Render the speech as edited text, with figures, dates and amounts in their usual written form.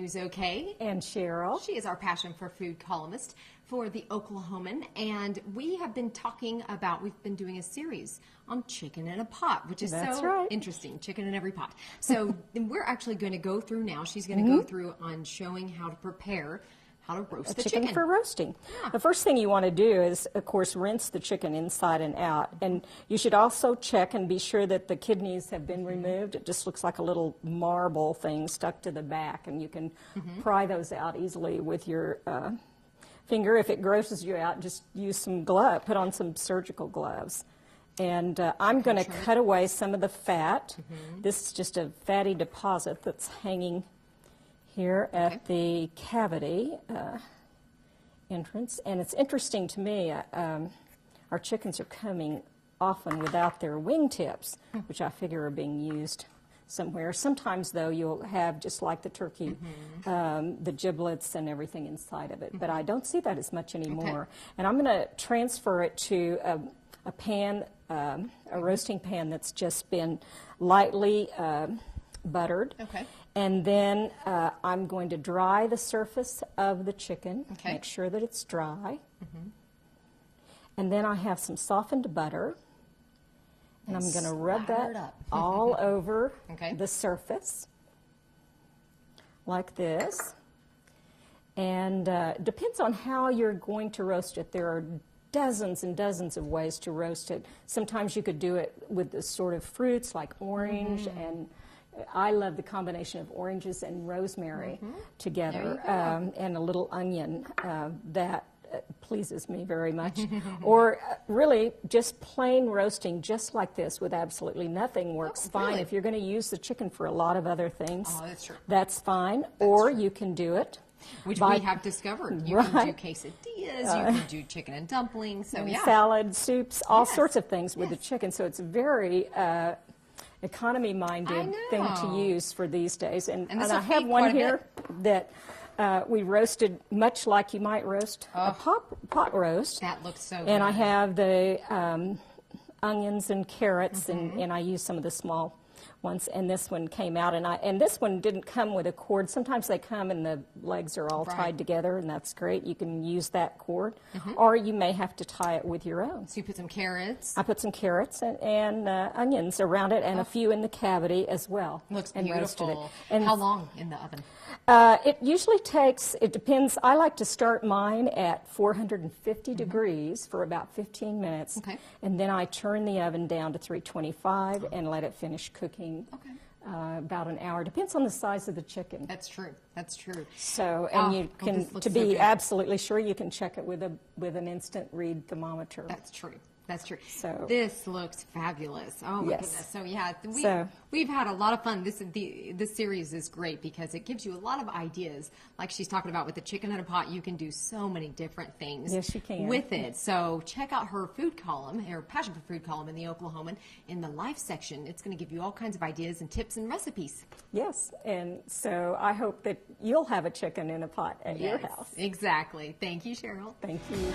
who's okay. And Sherrel. She is our passion for food columnist for the Oklahoman, and we have been talking about, we've been doing a series on chicken in a pot, which is interesting, chicken in every pot. So we're actually going to go through now, she's going to go through on showing how to prepare, how to roast the chicken. For roasting. Yeah. The first thing you want to do is, of course, rinse the chicken inside and out. And you should also check and be sure that the kidneys have been removed. It just looks like a little marble thing stuck to the back, and you can pry those out easily with your finger. If it grosses you out, just use some glove, put on some surgical gloves. And I'm going to cut away some of the fat. This is just a fatty deposit that's hanging here at the cavity entrance. And it's interesting to me, our chickens are coming often without their wingtips, which I figure are being used somewhere. Sometimes, though, you'll have, just like the turkey, the giblets and everything inside of it. But I don't see that as much anymore. And I'm going to transfer it to a pan, a roasting pan that's just been lightly buttered. And then I'm going to dry the surface of the chicken, make sure that it's dry. And then I have some softened butter, and I'm going to rub that all over the surface, like this. And depends on how you're going to roast it. There are dozens and dozens of ways to roast it. Sometimes you could do it with the sort of fruits like orange, and I love the combination of oranges and rosemary together, and a little onion. That pleases me very much. Or really just plain roasting just like this with absolutely nothing works fine. If you're going to use the chicken for a lot of other things, that's fine. Or you can do it, which we have discovered. You can do quesadillas, you can do chicken and dumplings, so salad, soups, all sorts of things with the chicken. So it's a very economy-minded thing to use for these days. And I have one here that we roasted much like you might roast a pot roast. That looks so good. And I have the onions and carrots, and I use some of the small ones. And this one came out, and this one didn't come with a cord. Sometimes they come and the legs are all tied together, and that's great. You can use that cord, or you may have to tie it with your own. So you put some carrots. I put some carrots and onions around it, and a few in the cavity as well. Looks and beautiful. Roasted it. And how long in the oven? It usually takes, it depends, I like to start mine at 450 degrees for about 15 minutes, and then I turn the oven down to 325 and let it finish cooking about an hour. Depends on the size of the chicken. That's true. That's true. So, and you can, to be absolutely sure, you can check it with an instant read thermometer. That's true. That's true. So this looks fabulous. Oh my goodness. So yeah, we've had a lot of fun. This series is great because it gives you a lot of ideas. Like she's talking about with the chicken in a pot, you can do so many different things. Yes, you can. With it. So check out her food column, her Passion for Food column in the Oklahoman in the Life section. It's going to give you all kinds of ideas and tips and recipes. Yes, and so I hope that you'll have a chicken in a pot at your house. Exactly. Thank you, Sherrel. Thank you.